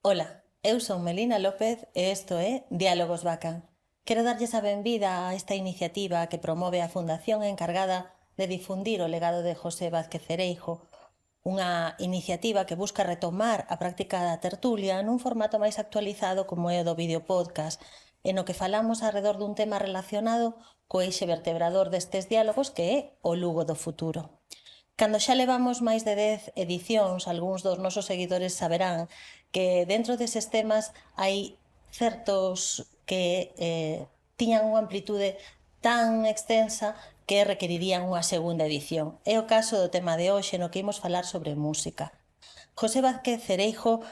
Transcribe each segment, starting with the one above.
Ola, eu son Melina López e isto é Diálogos Bacán. Quero darlles a benvida a esta iniciativa que promove a Fundación encargada de difundir o legado de José Vázquez Cereijo, unha iniciativa que busca retomar a práctica da tertulia nun formato máis actualizado como é o do videopodcast, en o que falamos alrededor dun tema relacionado co eixe vertebrador destes diálogos que é o Lugo do futuro. Cando xa levamos máis de 10 edicións, algúns dos nosos seguidores saberán que dentro deses temas hai certos que tiñan unha amplitude tan extensa que requerirían unha segunda edición. É o caso do tema de hoxe no que imos falar sobre música. José Vázquez Cereijo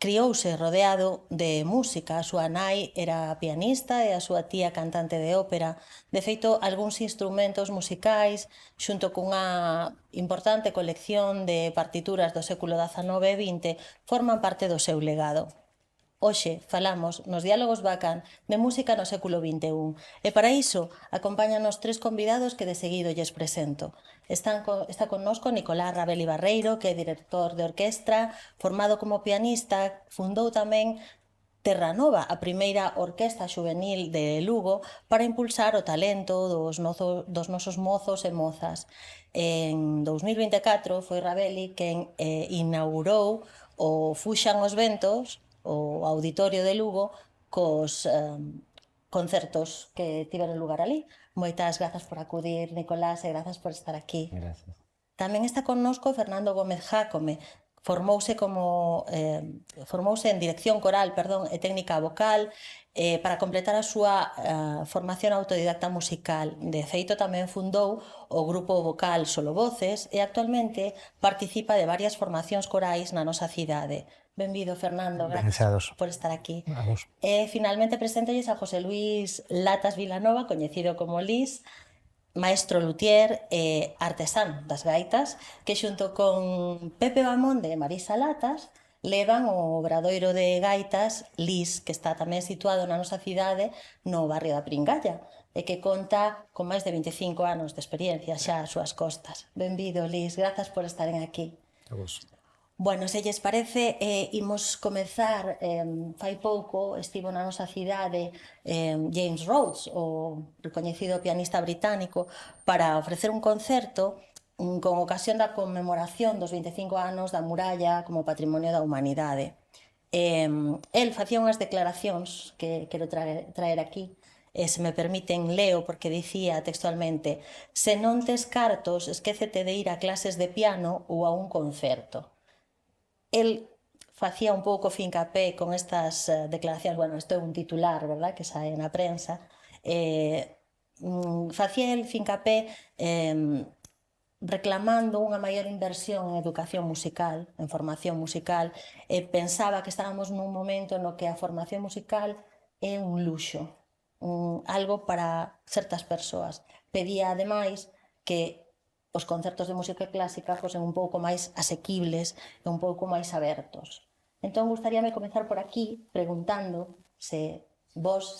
criouse rodeado de música. A súa nai era pianista e a súa tía cantante de ópera. De feito, algúns instrumentos musicais, xunto cunha importante colección de partituras do século XIX e XX, forman parte do seu legado. Hoxe falamos nos Diálogos Bacán de música no século XXI e para iso acompáñanos tres convidados que de seguido lles presento. Está connosco Nicolás Rabeli Barreiro, que é director de orquestra, formado como pianista, fundou tamén Terra Nova, a primeira orquesta xuvenil de Lugo, para impulsar o talento dos nosos mozos e mozas. En 2024 foi Rabeli quen inaugurou o Fuxan os Ventos, o Auditorio de Lugo, cos concertos que tiveron lugar ali. Moitas grazas por acudir, Nicolás, e grazas por estar aquí. Gracias. Tamén está connosco Fernando Gómez Jácome. Formouse en dirección coral, e técnica vocal para completar a súa formación autodidacta musical. De feito, tamén fundou o grupo vocal Solo Voces e actualmente participa de varias formacións corais na nosa cidade. Benvido, Fernando, grazas por estar aquí. E finalmente preséntolles a José Luis Latas Vilanova, coñecido como Lis, maestro luthier e artesán das gaitas, que xunto con Pepe Bamonde e Marisa Latas levan o obradoiro de gaitas Lis, que está tamén situado na nosa cidade no barrio da Pringalla e que conta con máis de 25 anos de experiencia xa ás súas costas. Benvido, Lis, grazas por estaren aquí. A vos. Bueno, se lles parece, imos comezar, fai pouco estivo na nosa cidade James Rhodes, o recoñecido pianista británico, para ofrecer un concerto con ocasión da conmemoración dos 25 anos da muralla como Patrimonio da Humanidade. El facía unhas declaracións que quero traer aquí, e se me permiten leo porque dicía textualmente: se non tes cartos, esquécete de ir a clases de piano ou a un concerto. El facía un pouco fincapé con estas declaracións, bueno, isto é un titular, verdad, que sae na prensa, facía el fincapé reclamando unha maior inversión en educación musical, en formación musical, e pensaba que estábamos nun momento no que a formación musical é un luxo, algo para certas persoas. Pedía, ademais, que os concertos de música clásica fosen un pouco máis asequibles e un pouco máis abertos. Entón, gustaríame comezar por aquí preguntando se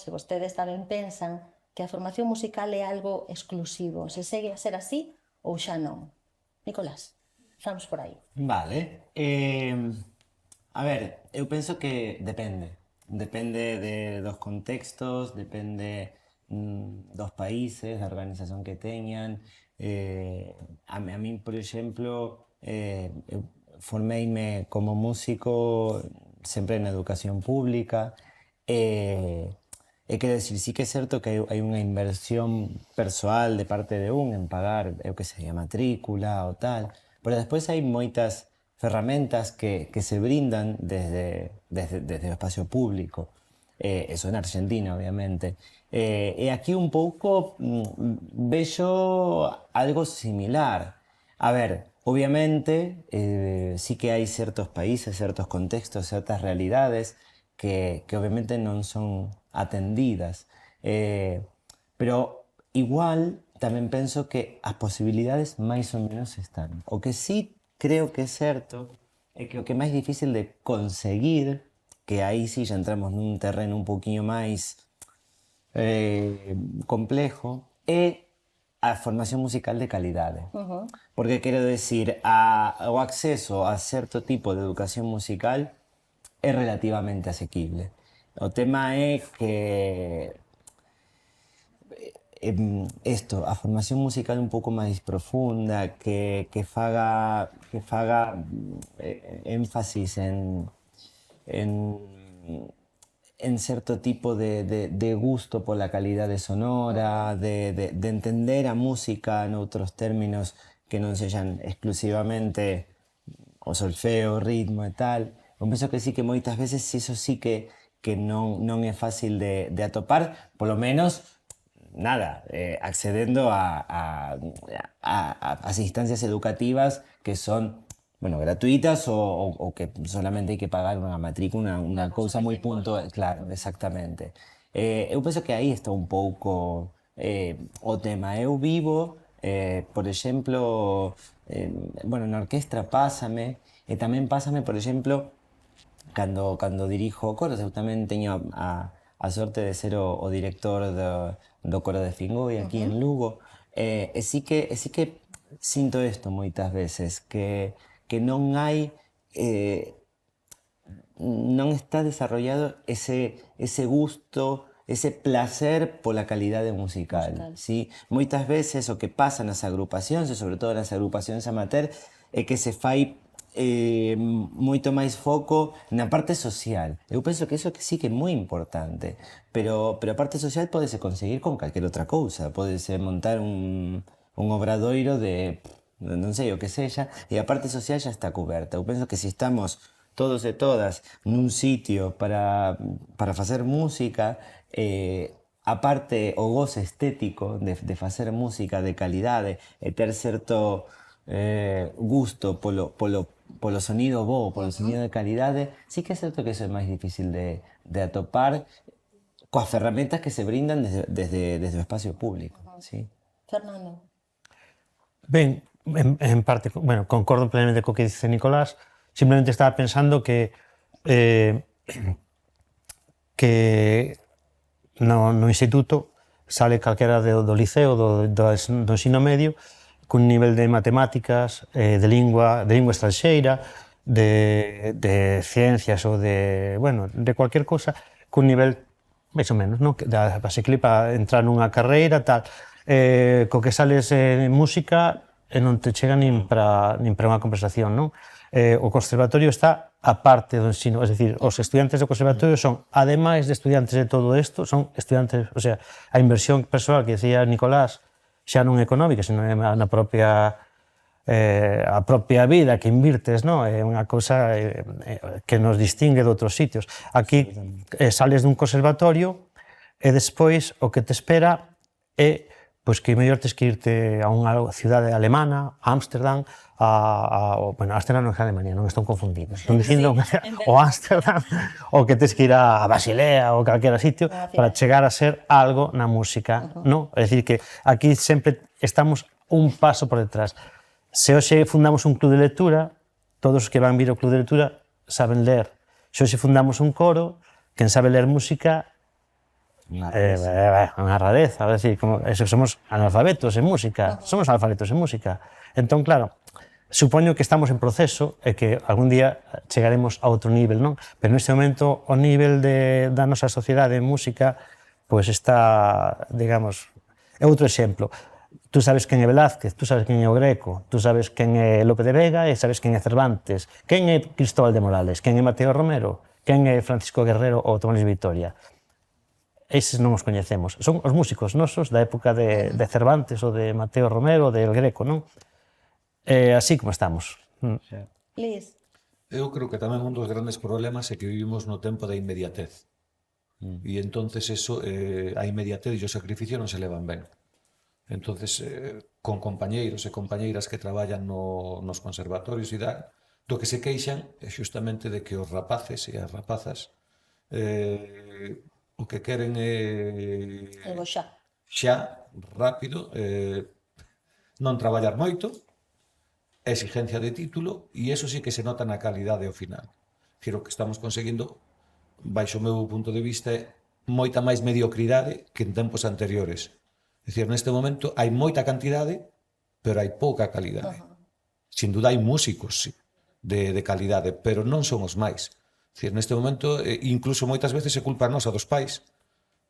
vostedes tamén pensan que a formación musical é algo exclusivo, se segue a ser así ou xa non. Nicolás, estamos por aí. Vale. A ver, eu penso que depende. Depende dos contextos, depende dos países, da organización que teñan. A min, por exemplo, eu formeime como músico sempre na educación pública. E quero dicir, sí que é certo que hai unha inversión persoal de parte de en pagar, eu que sei, a matrícula ou tal, pero despois hai moitas ferramentas que se brindan desde o espacio público. Eso en Argentina, obviamente. E aquí un pouco vexo algo similar. A ver, obviamente, sí que hai certos países, certos contextos, certas realidades que obviamente non son atendidas. Pero igual tamén penso que as posibilidades máis ou menos están. O que sí creo que é certo é que o que é máis difícil de conseguir, que aí sí xa entramos nun terreno un poquinho máis complejo, é a formación musical de calidade. Porque quero decir, o acceso a certo tipo de educación musical é relativamente asequible. O tema é que a formación musical un pouco máis profunda, que faga énfasis en, en certo tipo de gusto pola calidade sonora, de entender a música noutros términos que non sexan exclusivamente o solfeo, o ritmo e tal. Eu penso que sí que moitas veces iso sí que non é fácil de atopar, polo menos nada, accedendo a as instancias educativas que son, bueno, gratuitas o que solamente hai que pagar unha matrícula, unha cousa moi puntual, claro, exactamente. Eu penso que aí está un pouco o tema. Eu vivo, por exemplo, bueno, na orquestra pásame, e tamén pásame, por exemplo, cando dirijo coros. Eu tamén teño a sorte de ser o director do coro de Fingoi aquí en Lugo, e sí que sinto isto moitas veces, que non hai non está desarrollado ese gusto, ese placer pola calidade musical. ¿Sí? Moitas veces o que pasa nas agrupacións, e sobre todo nas agrupacións amateur, é que se fai moito máis foco na parte social. Eu penso que iso que sí que é moi importante, pero a parte social pódese conseguir con calquer outra cousa. Pódese montar un obradoiro de non sei o que sexa, e a parte social xa está coberta. Eu penso que se estamos todos e todas nun sitio para facer música, a parte o goce estético de facer música de calidade e ter certo gusto polo sonido bo, polo sonido de calidade, sí que é certo que iso é máis difícil de atopar coas ferramentas que se brindan desde o espacio público. Sí. Fernando. Ben, en parte, bueno, concordo plenamente co que dice Nicolás. Simplemente estaba pensando que no instituto sale calquera do liceo, do ensino medio, cun nivel de matemáticas, de lingua estranxeira, de ciencias ou de cualquier cosa, cun nivel máis ou menos, non? Asequible para entrar nunha carreira, tal. Co que sales en música non te chega nin para unha conversación, non? O conservatorio está a parte do ensino, es decir, os estudiantes do conservatorio son, ademais de estudiantes de todo isto, son estudiantes, o sea, a inversión persoal que decía Nicolás xa non é económica, senón é na propia a propia vida que invirtes, non? É unha cousa que nos distingue de outros sitios. Aquí sales dun conservatorio e despois o que te espera é pois que mellor tes que irte a unha cidade alemana, a Ámsterdam, Ámsterdam non é Alemania, non estou confundindo. Estou dicindo o Ámsterdam, ou que tes que ir a Basilea ou calquera sitio para chegar a ser algo na música, non? É dicir que aquí sempre estamos un paso por detrás. Se hoxe fundamos un club de lectura, todos os que van vir ao club de lectura saben ler. Se hoxe fundamos un coro, quen sabe ler música unha rareza, é dicir, como somos analfabetos en música, Entón, claro, supoño que estamos en proceso e que algún día chegaremos a outro nivel, non? Pero neste momento o nivel da nosa sociedade en música pois está, digamos, é outro exemplo. Tú sabes quen é Velázquez, tú sabes quen é o Greco, tú sabes quen é Lope de Vega e sabes quen é Cervantes, quen é Cristóbal de Morales, quen é Mateo Romero, quen é Francisco Guerrero ou Tomás Vitoria. Eses non os coñecemos. Son os músicos nosos da época de Cervantes ou de Mateo Romero ou del Greco, non? Así como estamos. Liz. Eu creo que tamén un dos grandes problemas é que vivimos no tempo da inmediatez. E entonces eso, a inmediatez e o sacrificio non se levan ben. Entonces, con compañeiros e compañeiras que traballan nos conservatorios e do que se queixan é xustamente de que os rapaces e as rapazas o que queren é xa, rápido, non traballar moito, exigencia de título, e eso sí que se nota na calidade ao final. O que estamos conseguindo, baixo o meu punto de vista, é moita máis mediocridade que en tempos anteriores. É dicir, neste momento hai moita cantidade, pero hai pouca calidade. Sin duda hai músicos, sí, de calidade, pero non son os máis. Dicir, neste momento, incluso moitas veces se culpa a nosa dos pais,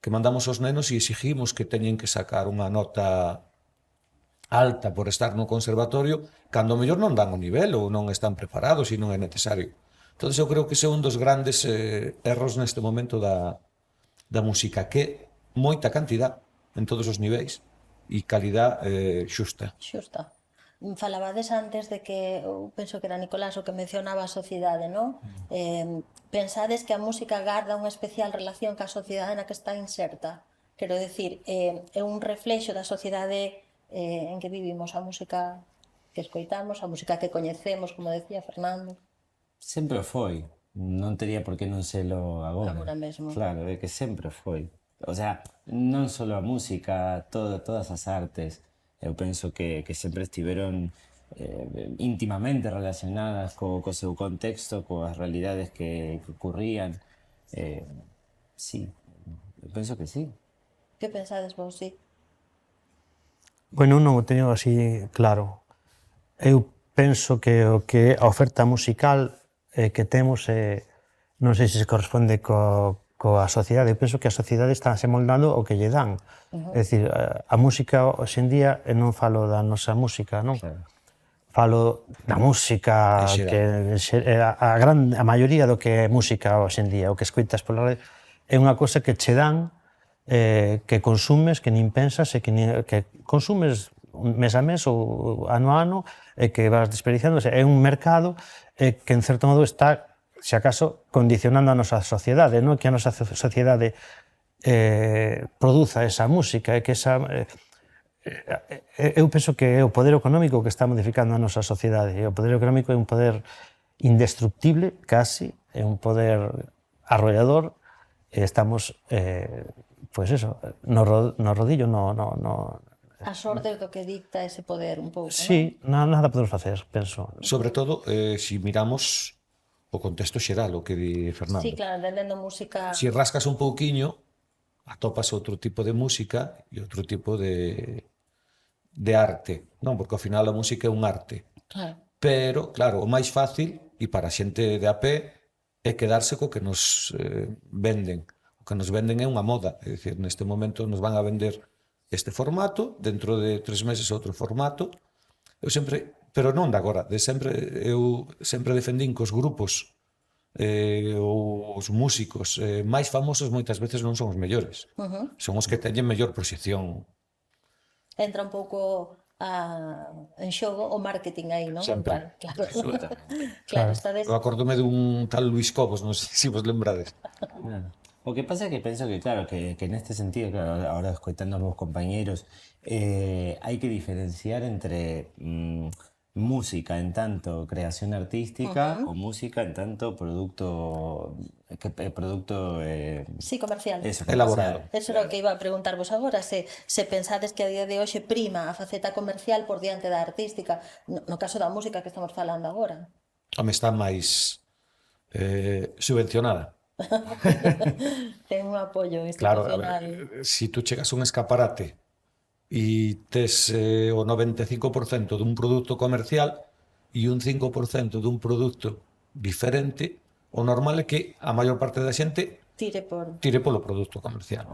que mandamos os nenos e exigimos que teñen que sacar unha nota alta por estar no conservatorio, cando mellor non dan o nivel ou non están preparados e non é necesario. Entón, eu creo que ese é un dos grandes erros neste momento da música, que moita cantidad en todos os niveis e calidad xusta. Xusta. Falabades antes de que, eu penso que era Nicolás o que mencionaba a sociedade, non? Pensades que a música garda unha especial relación ca sociedade na que está inserta. Quero decir, é un reflexo da sociedade en que vivimos, a música que escoitamos, a música que coñecemos, como decía Fernando. Sempre o foi. Non teria por que non selo agora. Agora mesmo. Claro, é que sempre foi. O sea, non só a música, todas as artes, eu penso que sempre estiveron íntimamente relacionadas co seu contexto, coas realidades que ocurrían. Sí, eu penso que sí. Que pensades vos, sí? Bueno, non o teño así claro. Eu penso que o que a oferta musical que temos non sei se se corresponde coa sociedade. Eu penso que a sociedade está se moldando o que lle dan. É dicir, a música hoxe en día, e non falo da nosa música, non? Claro. Falo da música que a maioría do que é música hoxe en día, o que escoitas pola radio, é unha cosa que che dan, que consumes, que nin pensas, e que consumes mes a mes ou ano a ano, e que vas desperdiciando. É un mercado que, en certo modo, está, se acaso, condicionando a nosa sociedade, non? Que a nosa sociedade produza esa música, e que esa... Eu penso que é o poder económico que está modificando a nosa sociedade, e o poder económico é un poder indestructible, casi, é un poder arrollador, e estamos, pois eso, no rodillo, As ordes do que dicta ese poder un pouco, sí, nada podemos facer, penso. Sobre todo, se miramos o contexto xeral, o que di Fernando. Sí, claro, entendendo música... Se rascas un pouquiño, atopas outro tipo de música e outro tipo de arte, non? Porque ao final a música é un arte. Claro. Pero, claro, o máis fácil, e para a xente de a pé, é quedarse co que nos venden. O que nos venden é unha moda, é dicir, neste momento nos van a vender este formato, dentro de 3 meses outro formato. Eu sempre, pero non de agora, eu sempre defendín que os grupos ou os músicos máis famosos moitas veces non son os mellores. Son os que teñen mellor proxección. Entra un pouco en xogo o marketing aí, non? Sempre. Claro. Claro, estades... Eu acordome dun tal Luis Cobos, non sei se vos lembrades. O que pasa é que penso que, claro, que neste sentido, claro, ahora escoitando aos meus compañeiros, hai que diferenciar entre música en tanto creación artística o música en tanto producto Sí, comercial. Eso, Elaborado. Eso era o que iba a preguntarvos agora, se pensades que a día de hoxe prima a faceta comercial por diante da artística, no caso da música que estamos falando agora. Home, está máis subvencionada. Ten un apoyo Claro, institucional. si tú chegas a un escaparate e tes o 95% dun produto comercial e un 5% dun produto diferente, o normal é que a maior parte da xente Tire polo produto comercial.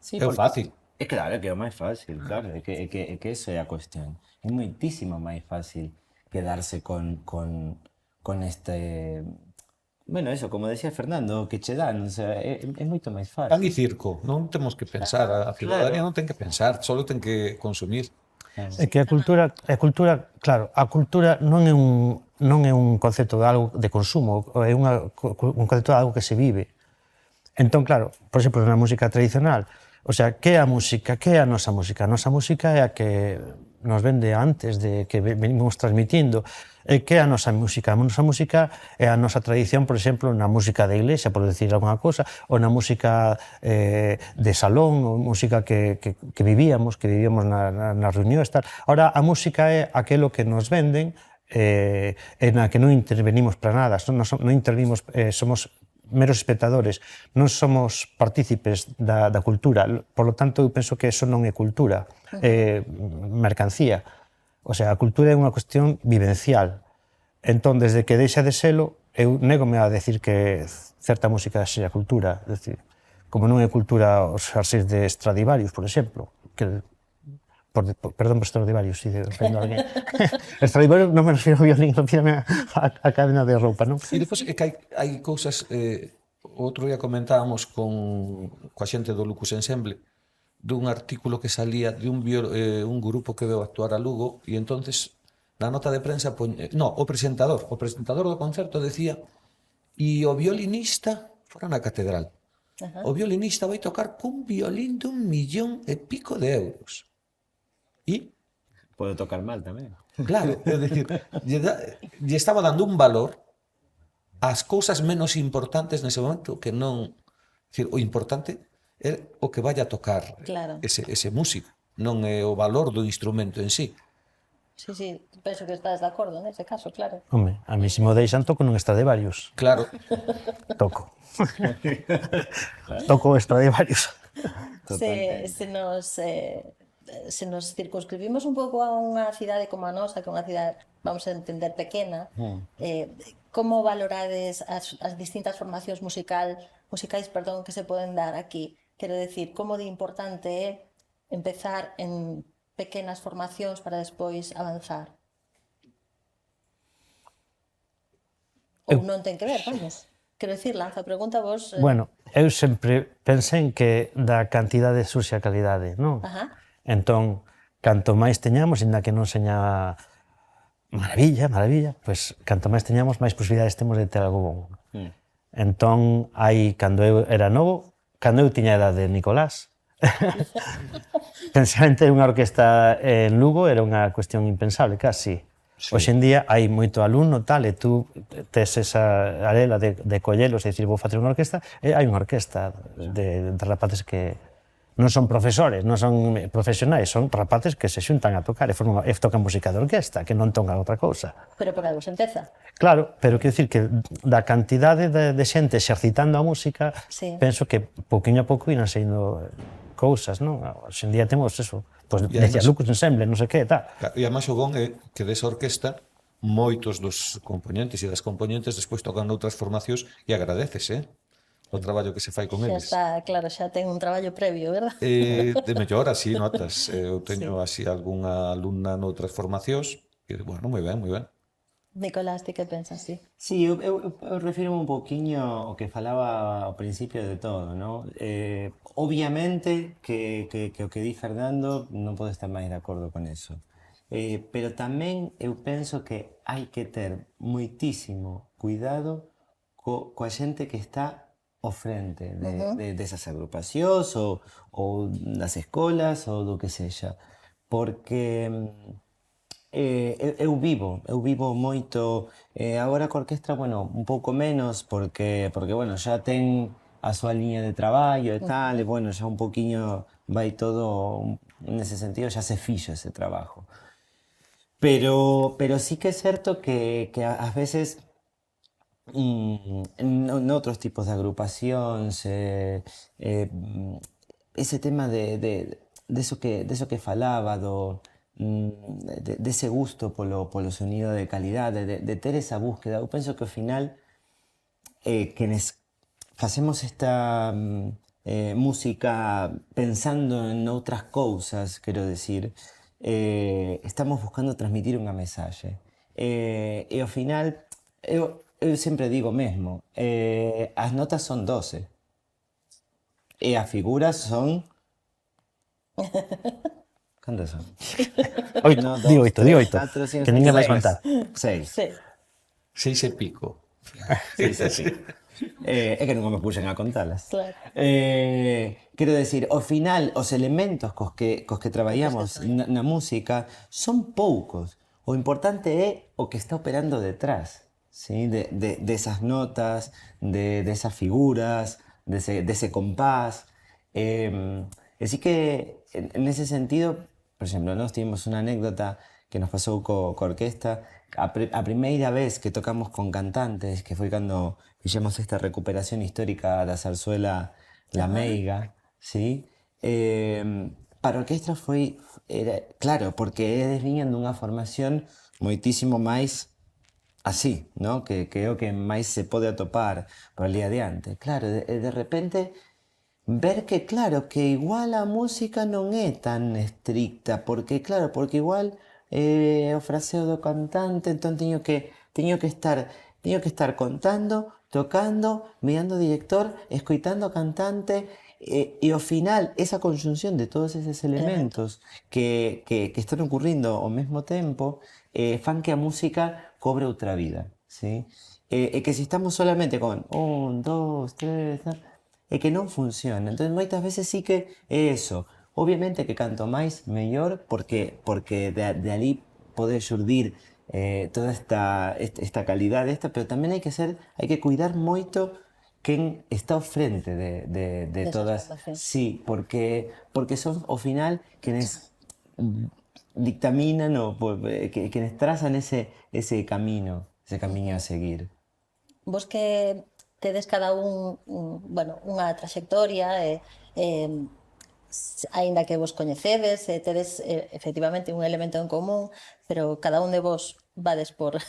Sí, É o fácil. É claro, que é o máis fácil, claro, é que eso é a cuestión. É moitísimo máis fácil quedarse con este... Bueno, eso, como decía Fernando, que che dan, o sea, é moito máis fácil. Pan e circo, non temos que pensar, a ciudadanía non ten que pensar, só ten que consumir. É que a cultura, claro, a cultura non é un concepto de algo de consumo, é un concepto de algo que se vive. Entón, claro, por exemplo, na música tradicional, o sea, que é a música, que é a nosa música? A nosa música é a que nos vende antes de que venimos transmitindo. E que é a nosa música? A nosa música é a nosa tradición, por exemplo, na música da iglesia, por decir alguna cosa, ou na música de salón, ou música que vivíamos nas reunións, tal. Ahora, a música é aquelo que nos venden e na que non intervenimos para nada, non intervenimos, somos meros espectadores, non somos partícipes da cultura, por lo tanto, eu penso que eso non é cultura, é mercancía. O sea, a cultura é unha cuestión vivencial. Entón, desde que deixa de selo, eu négome a decir que certa música sexa cultura, é dicir, como non é cultura os arxes de Stradivarius, por exemplo, que perdón por Stradivarius, si ofendo a alguén. Stradivarius non me refiro ao violín, refírame a cadena de roupa, non? E depois é que hai cousas... outro día comentábamos coa xente do Lucus Ensemble dun artículo que salía de un grupo que veu actuar a Lugo e entonces na nota de prensa o presentador do concerto decía e o violinista fora na catedral. O violinista vai tocar cun violín d'1,5 millón de euros. E Puedo tocar mal tamén. claro, é dicir, lle estaba dando un valor ás cousas menos importantes nese momento que non... Dicir, o importante é o que vai a tocar ese músico, non é o valor do instrumento en sí. Sí, sí, penso que estás de acordo nese caso, claro. Home, a mí se me o deixan toco nun Stradivarius. Claro. Toco. Toco Stradivarius. Se nos circunscribimos un pouco a unha cidade como a nosa, que é unha cidade, vamos a entender, pequena, como valorades as distintas formacións musicais que se poden dar aquí? Quero decir, como de importante é empezar en pequenas formacións para despois avanzar? Ou non ten que ver, vamos? Quero decir, lanza a pregunta vos... Bueno, eu sempre pensei que da cantidade surxe a calidade, non? Entón, canto máis teñamos, inda que non seña maravilla, pois canto máis teñamos, máis posibilidades temos de ter algo bon. Entón, cando eu era novo, cando eu tiña a edade de Nicolás, pensar en ter unha orquesta en Lugo era unha cuestión impensable, casi. Hoxe en día hai moito alumno, tal, e tú tes esa arela de collelos e dicir, vou facer unha orquesta, e hai unha orquesta de rapaces que non son profesores, non son profesionais, son rapaces que se xuntan a tocar e tocan música de orquesta, que non tocan outra cousa. Pero por algo se empeza. Claro, pero quero dicir que da cantidade de xente exercitando a música, penso que pouquiño a pouco irán saindo cousas, non? Hoxe en día temos eso, pois decía Lucus Ensemble, non sei que, tal. E además o bon é que desa orquesta moitos dos componentes e das componentes despois tocan noutras formacións e agradecese, o traballo que se fai con eles. Xa está, claro, xa ten un traballo previo, verdad? De mellor, así notas. Eu teño así algunha alumna noutras formacións e, bueno, moi ben, moi ben. Nicolás, ti que pensas, sí? Sí, eu refiro un poquinho ao que falaba ao principio de todo, ¿no? Obviamente que o que di Fernando non podo estar máis de acordo con eso. Pero tamén eu penso que hai que ter moitísimo cuidado coa xente que está ao frente desas agrupacións ou das escolas ou do que sexa. Porque eu vivo moito, agora coa orquestra, bueno, un pouco menos, porque bueno, xa ten a súa liña de traballo e tal, e bueno, xa un poquinho vai todo, nese sentido, xa se fixo ese trabajo. Pero sí que é certo que ás veces en outros tipos de agrupacións, ese tema de eso que falaba, dese gusto polo sonido de calidade, de ter esa búsqueda. Eu penso que ao final quenes facemos esta música pensando en outras cousas, quero decir, estamos buscando transmitir unha mensaxe. E ao final, eu sempre digo mesmo, as notas son 12 e as figuras son... Cantas son? 8, di 8, que ninguén vai contar. 6. 6 e pico. 6 e pico. É que nunca me puxen a contalas. Claro. Quero decir, ao final, os elementos cos que traballamos na música son poucos. O importante é o que está operando detrás, ¿sí? De esas notas, de esas figuras, de ese compás. Así que, en ese sentido, por exemplo, nós tivemos unha anécdota que nos pasou coa orquesta. A primeira vez que tocamos con cantantes, que foi cando fixemos esta recuperación histórica da zarzuela La Meiga, ¿sí? Para a orquestra era claro, porque eles viñan dunha formación moitísimo máis así, ¿no? Que é o que máis se pode atopar por ali adiante. Claro, de repente ver que, claro, que igual a música non é tan estricta, porque, claro, porque igual o fraseo do cantante, entón teño que estar contando, tocando, mirando o director, escoitando o cantante, e ao final, esa conxunción de todos eses elementos que están ocurrindo ao mesmo tempo fan que a música cobre outra vida, ¿sí? E que se estamos solamente con un, dos, tres, é que non funciona. Entón, moitas veces sí que é eso. Obviamente que canto máis, mellor, porque de ali pode xurdir toda esta calidade, pero tamén hai que cuidar moito quen está ao frente de todas. Sí, porque son ao final quenes dictaminan ou quenes trazan ese camiño a seguir. Vos que tedes cada bueno, unha traxectoria aínda que vos coñecedes, tedes efectivamente un elemento en común, pero cada un de vos vades por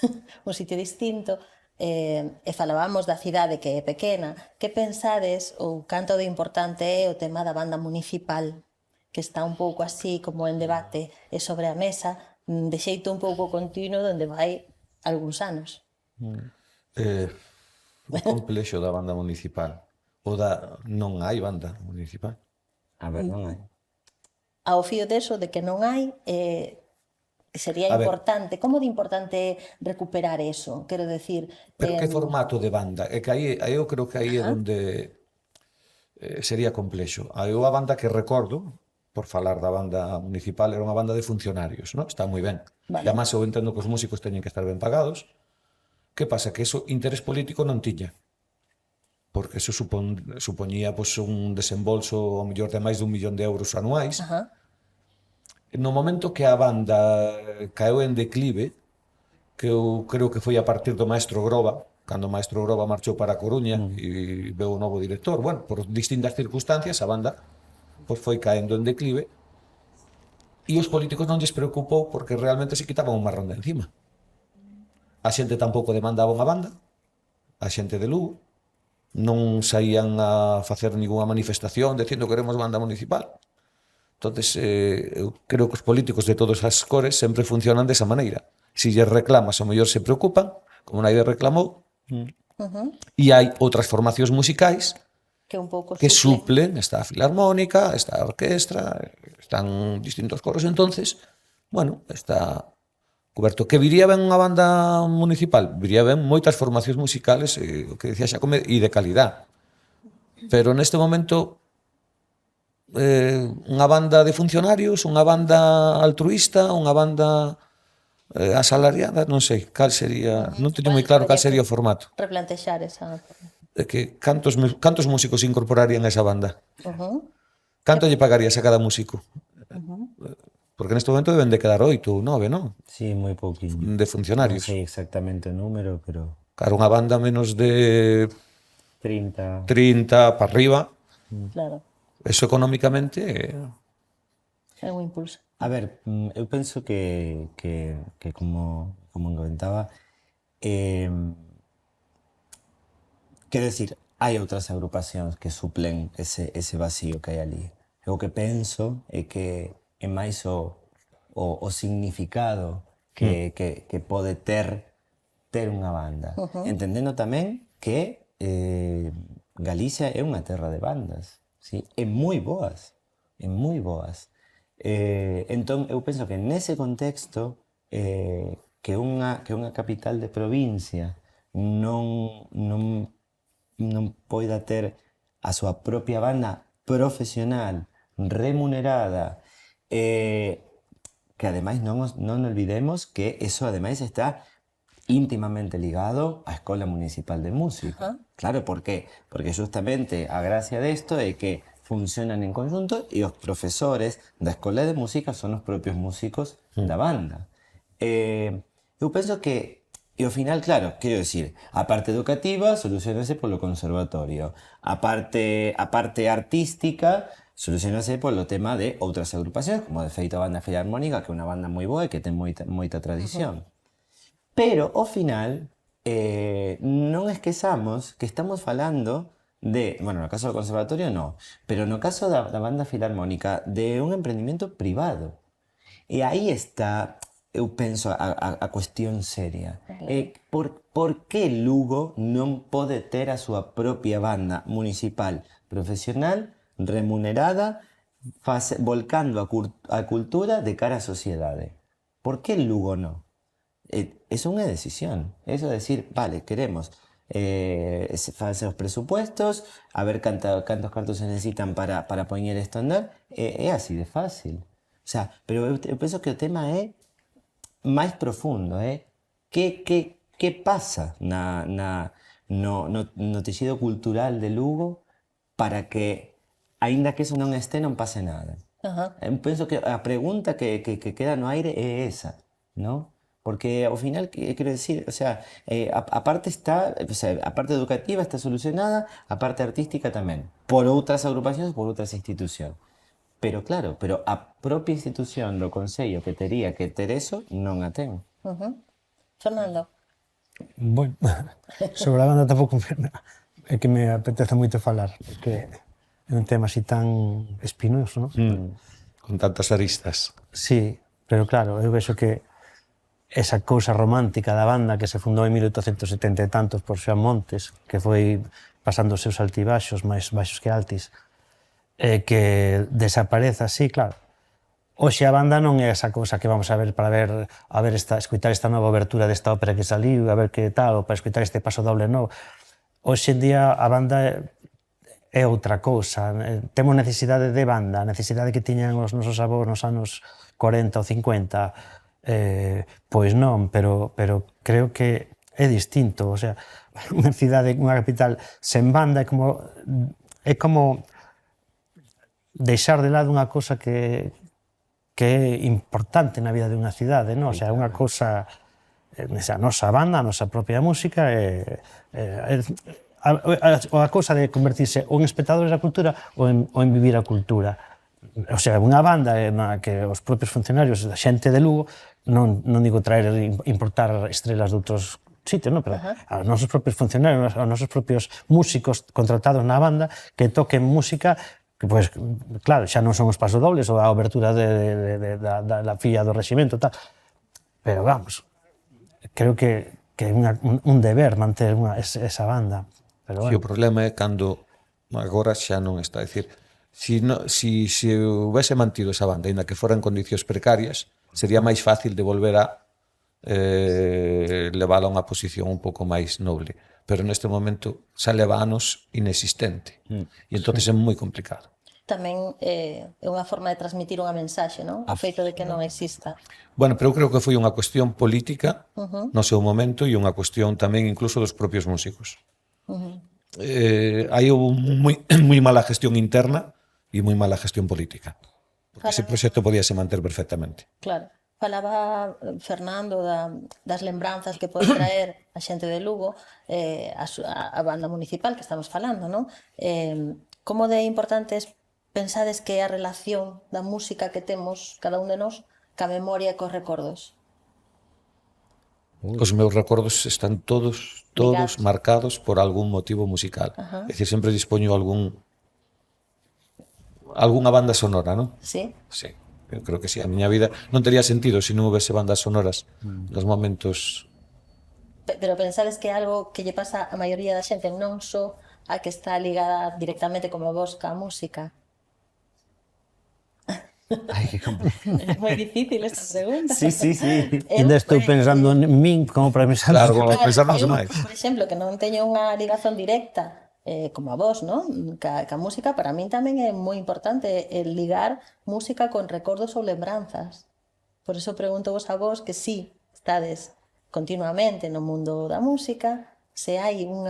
un sitio distinto, e falábamos da cidade que é pequena. Que pensades ou canto de importante é o tema da banda municipal, que está un pouco así como en debate e sobre a mesa, de xeito un pouco continuo, donde vai algúns anos? O complexo da banda municipal. O da non hai banda municipal. A ver, non hai. Ao fío deso de que non hai, sería importante. Como de importante recuperar eso? Quero decir... Pero que formato de banda? É que aí, eu creo que aí é onde sería complexo. Hai unha banda que recordo, por falar da banda municipal, era unha banda de funcionarios, ¿no? Está moi ben. Vale. E además eu entendo que os músicos teñen que estar ben pagados. Que pasa? Que eso interés político non tiña. Porque eso supoñía pues, un desembolso ao mellor de máis de 1 millón de euros anuais. No momento que a banda caeu en declive, que eu creo que foi a partir do maestro Groba, cando o maestro Groba marchou para a Coruña e veu o novo director, bueno, por distintas circunstancias a banda pues, foi caendo en declive e os políticos non lles preocupou porque realmente se quitaban un marrón de encima. A xente tampouco demandaba unha banda, a xente de Lugo non saían a facer ninguna manifestación dicindo que queremos banda municipal. Entonces, eu creo que os políticos de todas as cores sempre funcionan desa maneira. Se lles reclamas, ao mellor se preocupan, como nadie reclamou, e hai outras formacións musicais que suplen, está a filarmónica, está a orquestra, están distintos coros, entonces, bueno, está coberto. Que viría ben unha banda municipal? Viría ben moitas formacións musicales, o que decía Xacome, e de calidad. Pero neste momento, unha banda de funcionarios, unha banda altruista, unha banda asalariada, non sei, cal sería, non teño moi claro cal sería o formato. Replantexar esa... De que cantos músicos incorporarían a esa banda? Canto lle pagarías a cada músico? Porque neste momento deben de quedar 8 ou 9, non? Sí, moi pouquinho. De funcionarios. Non sei exactamente o número, pero... Claro, unha banda menos de 30 para arriba. Claro. Eso económicamente... É un impulso. A ver, eu penso que como comentaba, quero dicir, hai outras agrupacións que suplen ese vacío que hai ali. O que penso é que é máis o significado que pode ter unha banda. Entendendo tamén que Galicia é unha terra de bandas, ¿sí? É moi boas, entón eu penso que nese contexto que unha capital de provincia non poida ter a súa propia banda profesional, remunerada, que ademais non olvidemos que eso ademais está íntimamente ligado á Escola Municipal de Música. Claro, por qué? Porque justamente a gracia desto é que funcionan en conjunto e os profesores da Escola de Música son os propios músicos da banda. Eu penso que e ao final, claro, quero dicir, a parte educativa solucionase polo conservatorio, a parte artística solucionase polo tema de outras agrupacións, como de feito a banda filarmónica, que é unha banda moi boa e que ten moita tradición. Pero, ao final, non esquezamos que estamos falando de, bueno, no caso do conservatorio non, pero no caso da banda filarmónica, de un emprendimento privado. E aí está, eu penso, a cuestión seria. Por que Lugo non pode ter a súa propia banda municipal profesional, remunerada, volcando a cultura de cara á sociedade? Por que Lugo non? Eso é unha decisión. Eso é decir, vale, queremos facer os presupuestos, a ver cantos cartos se necesitan para poñer isto a andar. É así de fácil. O sea, pero eu penso que o tema é máis profundo, que pasa no texido cultural de Lugo para que, aínda que eso non este, non pase nada. Eu penso que a pregunta que queda no aire é esa, non? Porque ao final, quero decir, o sea, a parte está, o sea, a parte educativa está solucionada, a parte artística tamén, por outras agrupacións, por outras institucións. Pero claro, pero a propia institución do Concello que tería que ter eso, non a ten. Fernando. Bueno, sobre a banda tampouco é que me apetece moito falar, porque é un tema así tan espinoso, non? Con tantas aristas. Sí, pero claro, eu vexo que esa cousa romántica da banda que se fundou en 1870 e tantos por Xoán Montes, que foi pasando os seus altibaxos, máis baixos que altis, que desapareza así, claro. Hoxe a banda non é esa cousa que vamos a ver para escutar esta nova abertura desta ópera que saliu, a ver que tal, ou para escutar este paso doble novo. Hoxe en día a banda é outra cousa. Temos necesidade de banda, a necesidade que tiñan os nosos avós nos anos 40 ou 50, pois non, pero creo que é distinto. O sea, unha cidade, unha capital sen banda é como deixar de lado unha cousa que é importante na vida de unha cidade, non? O sea, unha cousa, a nosa banda, a nosa propia música, a cousa de convertirse ou en espectadores da cultura ou en vivir a cultura. O sea, unha banda na que os propios funcionarios, a xente de Lugo, non digo importar estrelas de outros sitios, non? Pero aos nosos propios funcionarios, aos nosos propios músicos contratados na banda que toquen música que, pois, claro, xa non son os pasodobles ou a abertura da filla do reximento, tal. Pero, vamos, creo que é un deber manter esa banda. Pero, bueno. O problema é cando agora xa non está. É dicir, se houvese mantido esa banda, ainda que fora en condicións precarias, sería máis fácil de volver a levála a unha posición un pouco máis noble. Pero neste momento xa leva anos inexistente. E entonces é moi complicado. Tamén é unha forma de transmitir unha mensaxe, non? O feito de que non exista. Bueno, pero eu creo que foi unha cuestión política no seu momento e unha cuestión tamén incluso dos propios músicos. Aí houve moi mala gestión interna e moi mala gestión política. Porque ese proxecto podíase manter perfectamente. Claro. Falaba Fernando das lembranzas que pode traer a xente de Lugo, a banda municipal que estamos falando, non? Como de importantes pensades que é a relación da música que temos cada un de nós ca memoria e cos recordos? Os meus recordos están todos marcados por algún motivo musical. É dicir, sempre dispoño algunha banda sonora, non? Sí? Sí. Eu creo que sí, a miña vida non tería sentido se non houvese bandas sonoras nos momentos. Pero pensades que é algo que lle pasa a maioría da xente, non só a que está ligada directamente como vos ca música. Ai, que complicado. É moi difícil esta pregunta. Sí. Ainda estou pensando en min como para pensar. Claro, como pensar nos demais. Por exemplo, que non teño unha ligazón directa como a vos, non? Ca música, para min tamén é moi importante el ligar música con recordos ou lembranzas. Por eso pregunto vos a vos que si estades continuamente no mundo da música, se hai un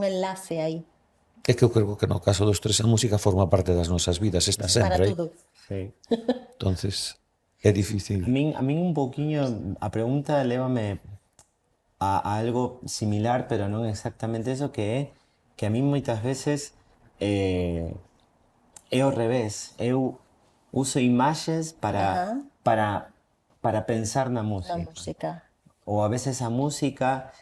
enlace aí. É que eu creo que no caso dos tres a música forma parte das nosas vidas, está sempre aí. Para todo. Sí. Entonces, é difícil. A min un pouquiño, a pregunta lévame a algo similar, pero non exactamente eso, que é que a min moitas veces é ao revés. Eu uso imaxes para pensar na música. Na música. a veces a música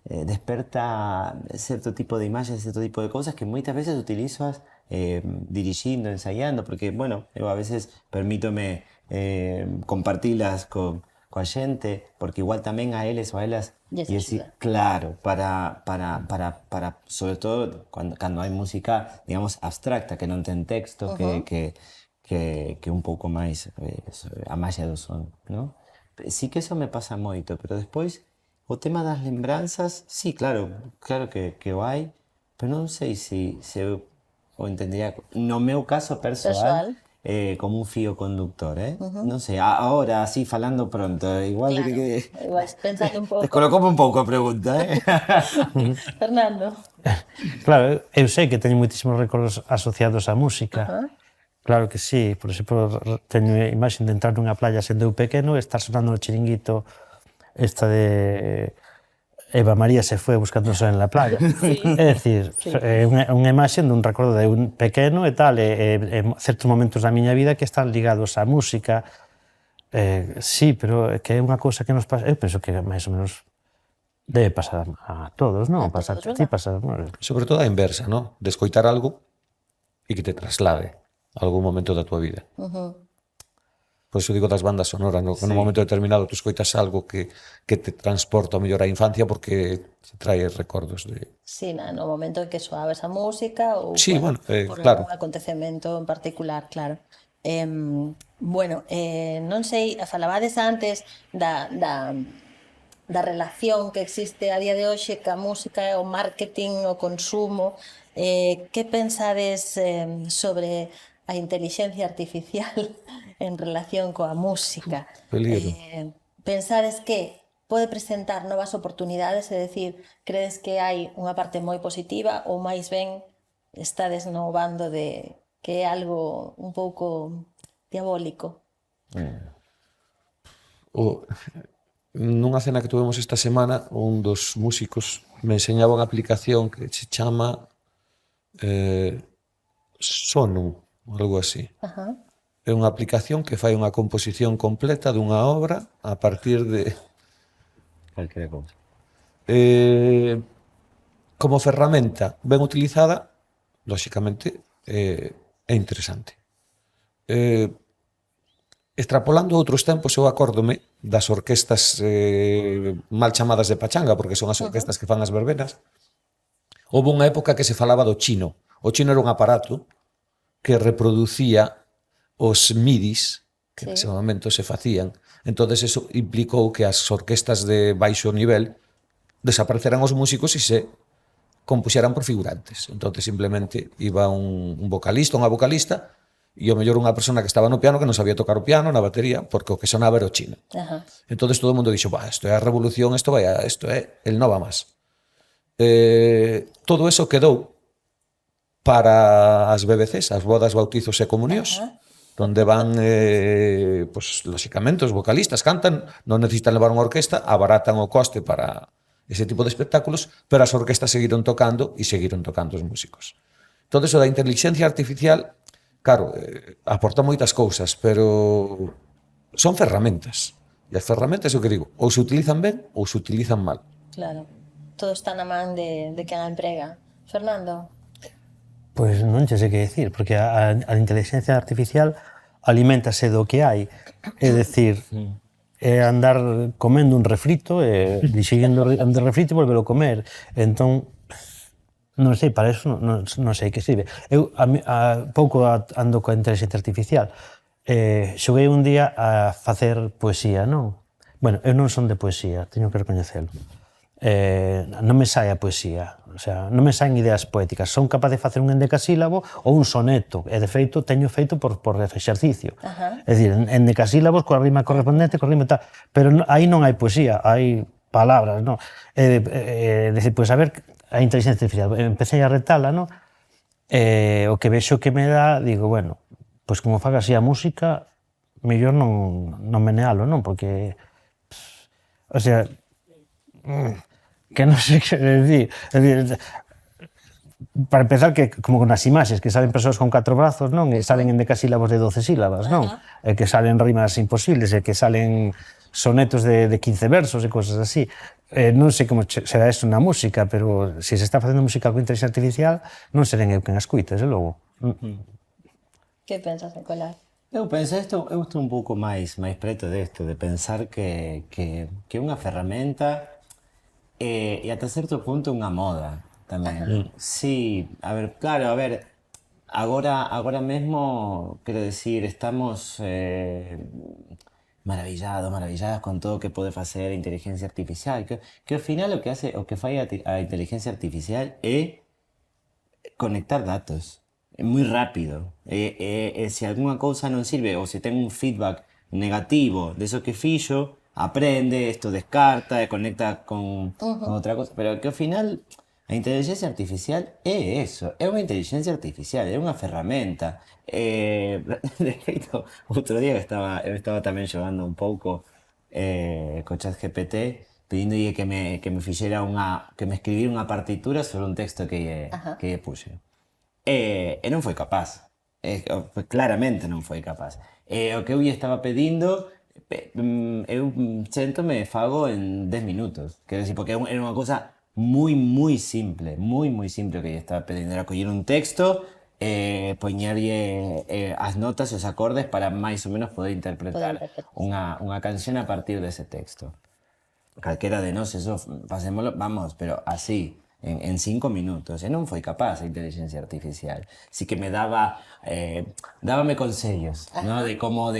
desperta certo tipo de imaxes, certo tipo de cousas que moitas veces utilizas dirixindo, ensaiando, porque, bueno, eu a veces permítome compartilas coa xente, porque igual tamén a eles ou a elas Lles e así, axuda. claro, sobre todo cando hai música, digamos, abstracta, que non ten texto, que un pouco máis a maxia do son, non? Sí que eso me pasa moito, pero despois o tema das lembranzas, sí, claro, claro que o hai, pero non sei se eu o entendería, no meu caso persoal, Persoal. como un fío conductor, non sei, agora, así falando pronto, igual Claro, igual pensando un pouco. descolocoume un pouco a pregunta, Fernando. Claro, eu sei que teño moitísimos recordos asociados á música. Claro que sí, por exemplo, teño a imaxe de entrar nunha playa sendo eu pequeno e estar sonando o chiringuito esta de Eva María se fue buscando sol en la playa. Sí. É dicir, é unha imaxe dun recordo de un pequeno e tal, e certos momentos da miña vida que están ligados á música. Sí, pero é que é unha cousa que nos pasa, eu penso que máis ou menos debe pasar a todos, non? A todos, Pasa, verdad? sí, pasa, non? Sobre todo a inversa, ¿no? De escoitar algo e que te traslade a algún momento da tua vida. Por iso digo das bandas sonoras, no? En un momento determinado tú escoitas algo que te transporta ao mellor á infancia porque te trae recordos de... Sí, no momento en que soaba esa música ou Sí, bueno, por claro. un acontecemento en particular, claro. Bueno, non sei, falabades antes da relación que existe a día de hoxe ca música, o marketing, o consumo. Que pensades sobre a intelixencia artificial en relación coa música? Peligro. Pensades que pode presentar novas oportunidades, é dicir, credes que hai unha parte moi positiva ou máis ben estades no bando de que é algo un pouco diabólico? Nunha cena que tuvemos esta semana, un dos músicos me enseñaba unha aplicación que se chama Sonum, algo así. É unha aplicación que fai unha composición completa dunha obra a partir de... Calquera cousa. Como ferramenta ben utilizada, lóxicamente, é interesante. Extrapolando outros tempos, eu acórdome das orquestas mal chamadas de pachanga, porque son as orquestas que fan as verbenas. Houve unha época que se falaba do chino. O chino era un aparato que reproducía os midis que nese momento se facían. Entonces eso implicou que as orquestas de baixo nivel desapareceran os músicos e se compuxeran por figurantes. Entonces simplemente iba un vocalista, unha vocalista, e ao mellor unha persona que estaba no piano que non sabía tocar o piano, na batería, porque o que sonaba era o chino. Entonces todo o mundo dixo, isto é a revolución, isto é el no va más. Todo eso quedou para as BBCs, as bodas, bautizos e comunións, donde van, pues, lóxicamente, os vocalistas cantan, non necesitan levar unha orquesta, abaratan o coste para ese tipo de espectáculos, pero as orquestas seguiron tocando e seguiron tocando os músicos. Todo eso da inteligencia artificial, claro, aporta moitas cousas, pero son ferramentas. E as ferramentas, o que digo, ou se utilizan ben ou se utilizan mal. Claro, todo está na man de quen a emprega. Fernando? Pois non che sei que decir, porque a inteligencia artificial aliméntase do que hai. É dicir, é andar comendo un refrito e dixiguindo un refrito e volvelo comer. Entón, non sei, para eso non sei que sirve. Eu pouco ando coa inteligencia artificial. Xoguei un día a facer poesía, non? Bueno, eu non son de poesía, teño que recoñecelo. Non me sai a poesía, o sea, non me saen ideas poéticas, son capaz de facer un endecasílabo ou un soneto, e de feito teño feito por exercicio. É dicir, endecasílabos coa rima correspondente, coa rima tal, pero aí non hai poesía, hai palabras, non? Decir, pois a ver, a inteligencia artificial, empecé a retala, non? O que vexo que me dá, digo, bueno, pois como faga así a música, mellor non menealo, non? Porque, o sea, que non sei que decir. para empezar, que como nas imaxes, que salen persoas con 4 brazos, non? E salen en decasílabos de 12 sílabas, non? E que salen rimas imposibles, e que salen sonetos de 15 versos e cosas así. Non sei como será isto na música, pero se se está facendo música con inteligencia artificial, non serén eu quen a escuita, desde logo. Que pensas, Nicolás? Eu estou un pouco máis preto desto, de pensar que unha ferramenta e ata certo punto unha moda tamén. Sí, a ver, claro, a ver, agora mesmo, quero decir, estamos maravilladas con todo o que pode facer a inteligencia artificial, que ao final o que fai a inteligencia artificial é conectar datos moi rápido. Se algunha cousa non sirve ou se ten un feedback negativo de eso que fixo, aprende, esto descarta e conecta con outra cosa, pero que ao final a inteligencia artificial é eso, é unha inteligencia artificial, é unha ferramenta. De feito, outro día eu estaba tamén xogando un pouco co ChatGPT, pedíndolle que me escribira unha partitura sobre un texto que lle puxe. E non foi capaz. Claramente non foi capaz. O que eu lle estaba pedindo, eu xéntome fago en 10 minutos. Quero dicir, porque era unha cousa moi simple o que lle estaba pedindo. Era coller un texto, poñerlle as notas e os acordes para máis ou menos poder interpretar unha canción a partir dese texto. Calquera de nós, eso, pasémolo, vamos, pero así, en 5 minutos. E non foi capaz a inteligencia artificial. Sí que me dábame consellos, ¿no? de como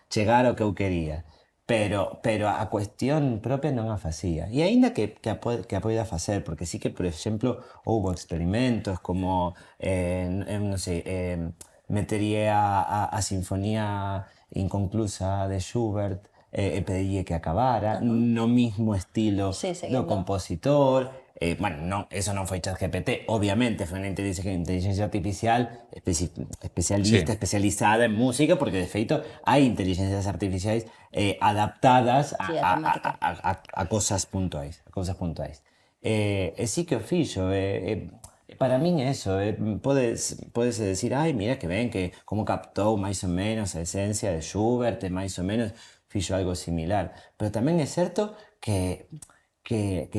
chegar ao que eu quería. Pero a cuestión propia non a facía. E aínda que a poida facer, porque sí que, por exemplo, houbo experimentos como, non sei, metería a sinfonía inconclusa de Schubert e pedille que acabara no mismo estilo do compositor. Bueno, eso non foi ChatGPT, obviamente foi unha inteligencia artificial especializada en música, porque de feito hai inteligencias artificiais adaptadas a cosas puntuais. E sí que o fixo, para min é eso, podese decir, mira que ben, que como captou máis ou menos a esencia de Schubert, e máis ou menos fixo algo similar, pero tamén é certo que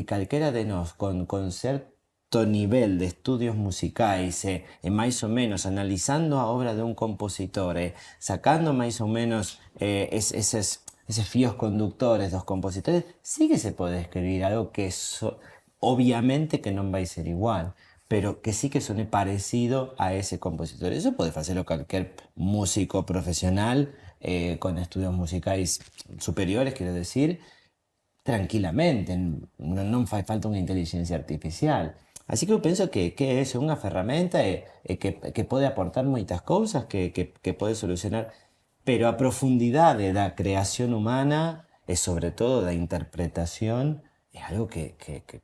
calquera de nós con certo nivel de estudios musicais e máis ou menos analizando a obra dun compositor e sacando máis ou menos eses fíos conductores dos compositores, sí que se pode escribir algo que obviamente que non vai ser igual, pero que sí que sone parecido a ese compositor. Eso pode facelo calquer músico profesional con estudios musicais superiores, quero decir, tranquilamente, non fai falta unha inteligencia artificial. Así que eu penso que é eso, unha ferramenta que pode aportar moitas cousas, que pode solucionar, pero a profundidade da creación humana e sobre todo da interpretación é algo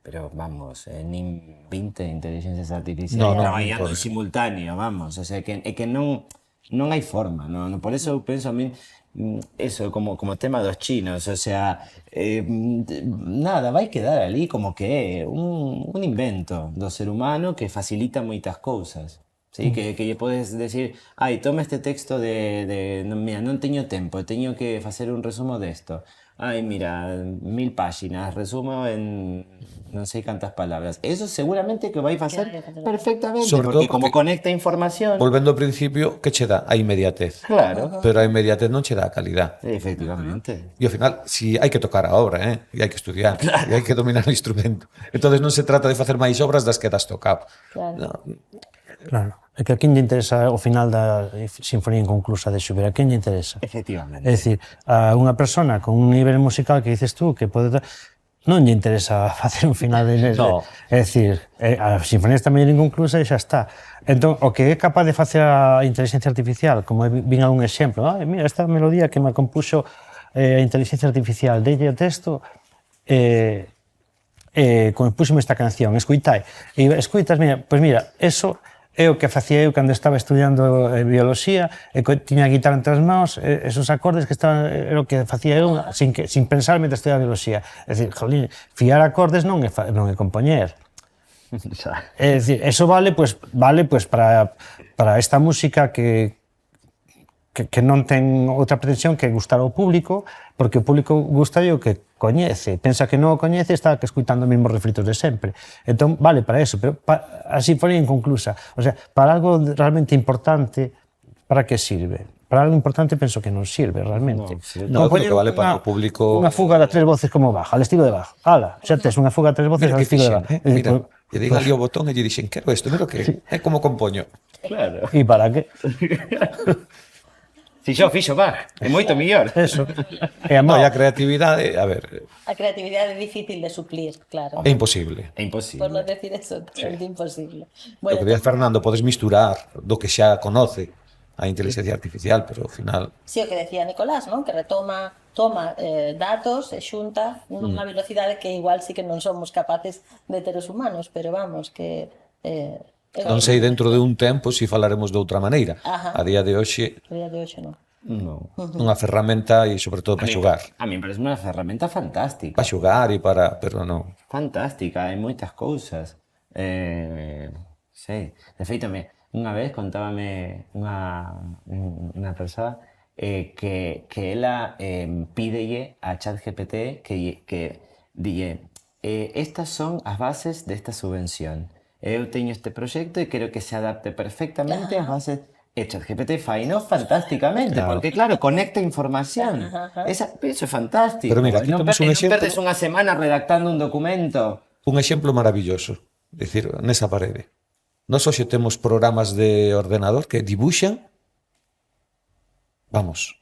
pero vamos, nin 20 inteligencias artificiales traballando en simultáneo, vamos, o sea, que non hai forma, por eso eu penso a min eso, como tema dos chinos, o sea, nada, vai quedar ali como que é un invento do ser humano que facilita moitas cousas, ¿sí? Que lle podes decir, toma este texto mira, non teño tempo, teño que facer un resumo desto. Mira, 1000 páxinas, resumo en non sei cantas palabras. Eso seguramente que vai facer perfectamente, porque como conecta información... Volvendo ao principio, que che dá a inmediatez. Claro. Pero a inmediatez non che dá a calidad. Efectivamente. E ao final, si hai que tocar a obra, e hai que estudiar, e hai que dominar o instrumento. Entón non se trata de facer máis obras das que das tocado. Claro. É que a quen lle interesa o final da Sinfonía Inconclusa de Schubert, a quen lle interesa? Efectivamente. É dicir, a unha persona con un nivel musical que dices tú que pode... non lle interesa facer un final de... No. É dicir, a Sinfonía está medio inconclusa e xa está. Entón, o que é capaz de facer a inteligencia artificial, como vin algún exemplo, mira, esta melodía que me compuxo a inteligencia artificial, deille o texto, compúxeme esta canción, escuitai. E escuitas, mira, pois mira, eso... é o que facía eu cando estaba estudiando bioloxía e tiña a guitarra entre as mãos, esos acordes que estaban, era o que facía eu sin pensar mentre estudiaba bioloxía. É dicir, jolín, fiar acordes non é compoñer. Es decir, eso vale pues para esta música que non ten outra pretensión que gustar ao público, porque o público gusta o que coñece. Pensa que non o coñece, está escuitando os mesmos refritos de sempre. Entón, vale para eso, pero a sinfonía inconclusa. O sea, para algo realmente importante, para que sirve? Para algo importante penso que non sirve realmente. No, creo que vale para o público... Unha fuga de 3 voces como Bach, al estilo de Bach. Ala, xa tes unha fuga de 3 voces Mira al que estilo de fixen, Bach. Mira, lle diga ali o botón e lle dixen, quero isto, mira o que é como compoño. Claro. E para que? Fixo Bach, é moito mellor. Eso. E No, e a a creatividade, a ver, A creatividade é difícil de suplir, claro. é imposible. É imposible. Por non decir eso, é imposible. O que decía Fernando, podes misturar do que xa conoce a inteligencia artificial, pero ao final... Sí, o que decía Nicolás, non? Que toma datos e xunta nunha velocidade que igual sí que non somos capaces de ter os humanos, pero vamos, que... Non sei dentro de un tempo se falaremos de outra maneira. Ajá. A día de hoxe, A día de hoxe non. No. unha ferramenta e sobre todo para xogar. A mí me parece unha ferramenta fantástica. Para xogar e para... Pero non. Fantástica, hai moitas cousas. Sei, de feito, unha vez contábame unha persoa que ela pídelle a ChatGPT que dille estas son as bases desta subvención. Eu teño este proxecto e quero que se adapte perfectamente ás bases. E ChatGPT faino fantásticamente, porque claro, conecta información. Eso é fantástico. Pero mira, aquí non temos un exemplo. perdes unha semana redactando un documento. Un exemplo maravilloso, é dicir, nesa parede. Nós hoxe temos programas de ordenador que dibuixan, vamos,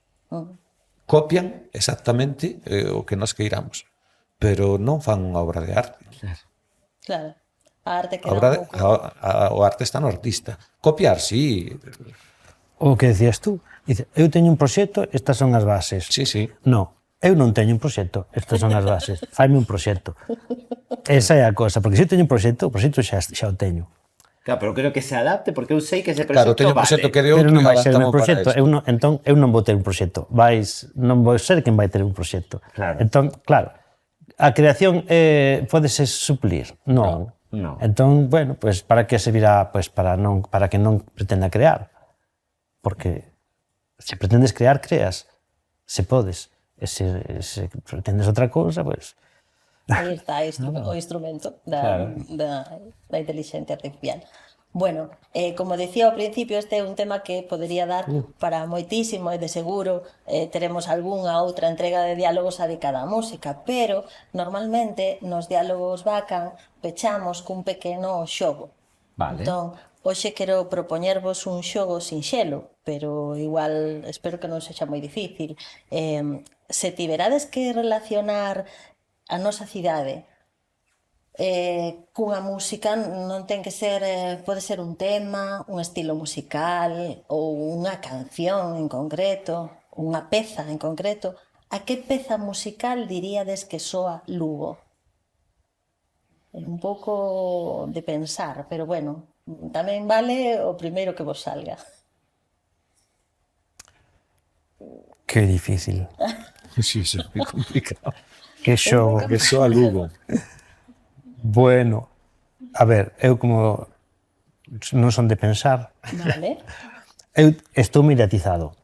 copian exactamente o que nós queiramos, pero non fan unha obra de arte. Claro. A arte A queda obra un pouco... o arte está no artista. Copiar, sí. O que decías tú, dice, eu teño un proxecto, estas son as bases. Sí, sí. No, eu non teño un proxecto, estas son as bases. Faime un proxecto. Esa é a cosa, porque se eu teño un proxecto xa o teño. Claro, pero creo que se adapte porque eu sei que ese Claro, proxecto teño un proxecto vale. que de outro Pero non e vai ser o meu adaptamos para proxecto. isto. Entón, eu non vou ter un proxecto. Non vou ser quen vai ter un proxecto. Claro. Entón, claro, a creación pódese suplir? Non. No. Entón, bueno, pues para que servirá? Pues para que non pretenda crear. Porque se pretendes crear, creas. Se podes. E se pretendes outra cousa, pues... Aí está o instrumento da inteligencia artificial. Bueno, como decía ao principio, este é un tema que podería dar para moitísimo e de seguro teremos algunha outra entrega de diálogos dedicada á música, pero normalmente nos diálogos Bacan pechamos cun pequeno xogo. Vale. Entón, hoxe quero propoñervos un xogo sinxelo, pero igual espero que non sexa moi difícil. Se tiverades que relacionar a nosa cidade cunha música, non ten que ser, pode ser un tema, un estilo musical ou unha canción en concreto, unha peza en concreto, a que peza musical diríades que soa Lugo? É un pouco de pensar, pero bueno, tamén vale o primeiro que vos salga. Que difícil. Sí, eso é moi complicado. Que xogo. Que soa Lugo. Bueno, a ver, eu como non son de pensar, Vale? eu estou mediatizado.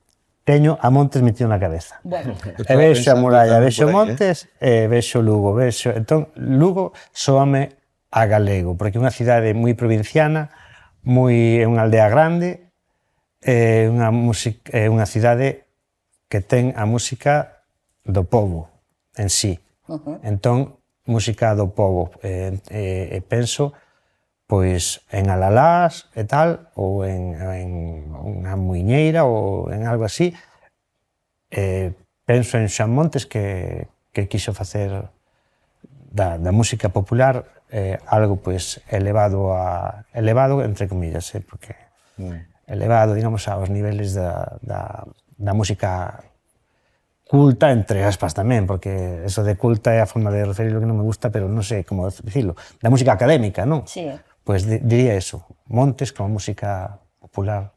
Teño a Montes metido na cabeza. Bueno, E vexo a muralla, vexo por aí, Montes, e vexo Lugo, vexo... Entón, Lugo soame a galego, porque é unha cidade moi provinciana, é unha aldea grande, é unha cidade que ten a música do pobo en sí. Entón, música do pobo. Penso pois en alalás e tal, ou en unha muiñeira ou en algo así. Penso en Xoan Montes que quixo facer da música popular algo pois elevado entre comillas, porque elevado, digamos, aos niveles da música culta, entre aspas tamén, porque eso de culta é a forma de referirlo que non me gusta, pero non sei como dicirlo, da música académica, non? sí. Pois diría eso, Montes como música popular.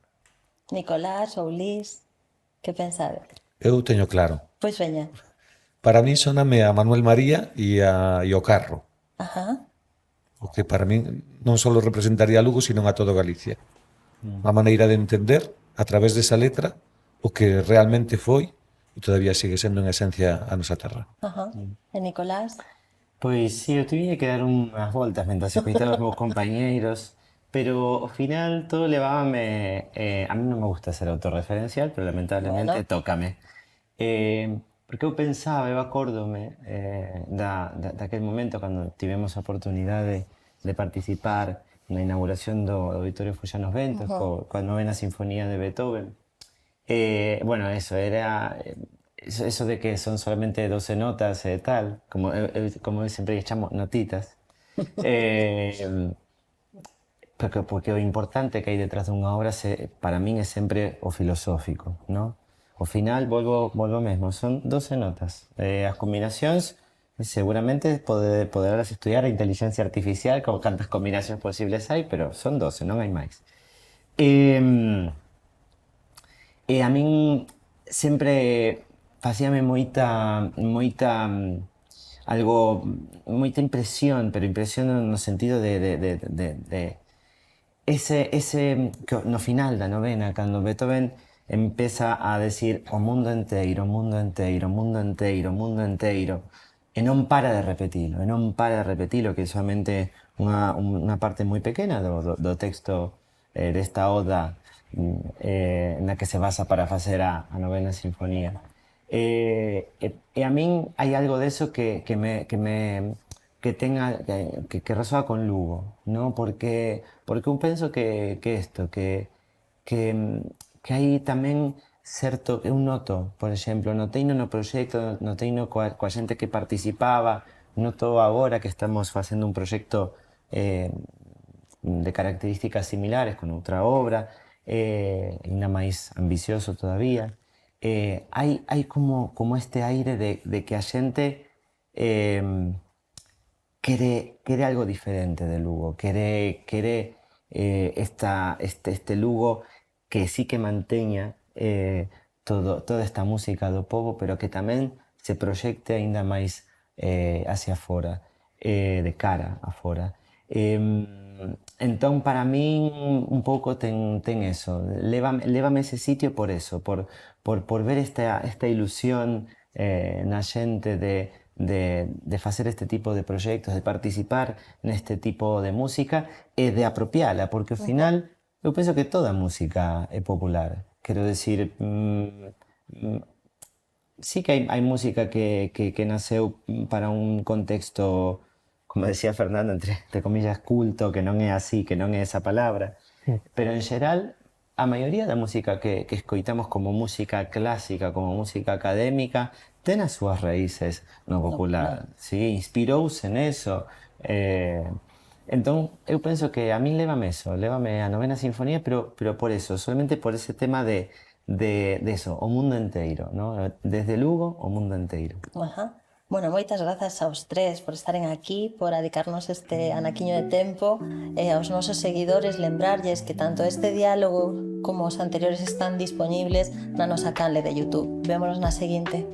Nicolás ou Lis, que pensades? Eu teño claro. Pois veña. Para mí soname a Manuel María e o Carro. Ajá. o que para min non só representaría a Lugo, sino a todo Galicia. Unha maneira de entender, a través desa letra, o que realmente foi e todavía sigue sendo en esencia a nosa terra. Ajá. E Nicolás? Pois sí, eu tive que dar unhas voltas mentre escoitaba os meus compañeiros, pero ao final todo levábame... a mí non me gusta ser autorreferencial, pero lamentablemente tócame. Porque eu pensaba, eu acórdome daquel momento cando tivemos a oportunidade de participar na inauguración do Auditorio Foxá nos Ventos, coa novena sinfonía de Beethoven. Bueno, eso era... Eso de que son solamente 12 notas e tal, como eu sempre lle chamo notitas, porque o importante que hai detrás dunha obra para min é sempre o filosófico, ¿no? Ao final, volvo mesmo, son 12 notas. As combinacións, seguramente poderás estudiar a inteligencia artificial con cantas combinacións posibles hai, pero son 12, non hai máis. E a min sempre facíame moita impresión, pero impresión no sentido de ese no final da novena, cando Beethoven empeza a decir o mundo enteiro, o mundo enteiro, o mundo enteiro, o mundo enteiro, e non para de repetilo, que é somente unha parte moi pequena do texto desta oda na que se basa para facer a novena sinfonía. E a min hai algo deso que resoa con Lugo, ¿no? Porque eu penso que hai tamén certo, eu noto, por exemplo, noteino no proxecto, noteino coa xente que participaba, noto agora que estamos facendo un proxecto de características similares con outra obra, ainda máis ambicioso todavía. Hai como este aire de que a xente quere algo diferente de Lugo, quere este Lugo que sí que manteña toda esta música do pobo, pero que tamén se proxecte aínda máis hacia fora, de cara a fora. Entón, para min, un pouco ten eso. Lévame ese sitio por eso, por ver esta ilusión na xente de facer este tipo de proxectos, de participar neste tipo de música e de apropiala, porque ao final eu penso que toda música é popular. Quero decir, sí que hai música que naceu para un contexto, como decía Fernando, entre comillas, culto, que non é así, que non é esa palabra, pero en xeral, a maioría da música que escoitamos como música clásica, como música académica, ten as súas raíces no popular, sí, inspirouse neso. Entón, eu penso que a min lévame a novena sinfonía, pero por eso, solamente por ese tema de eso, o mundo enteiro, ¿no? Desde Lugo, o mundo enteiro. Ajá. Bueno, moitas grazas aos tres por estaren aquí, por dedicarnos este anaquiño de tempo, e aos nosos seguidores lembrarlles que tanto este diálogo como os anteriores están dispoñibles na nosa canle de YouTube. Vémonos na seguinte.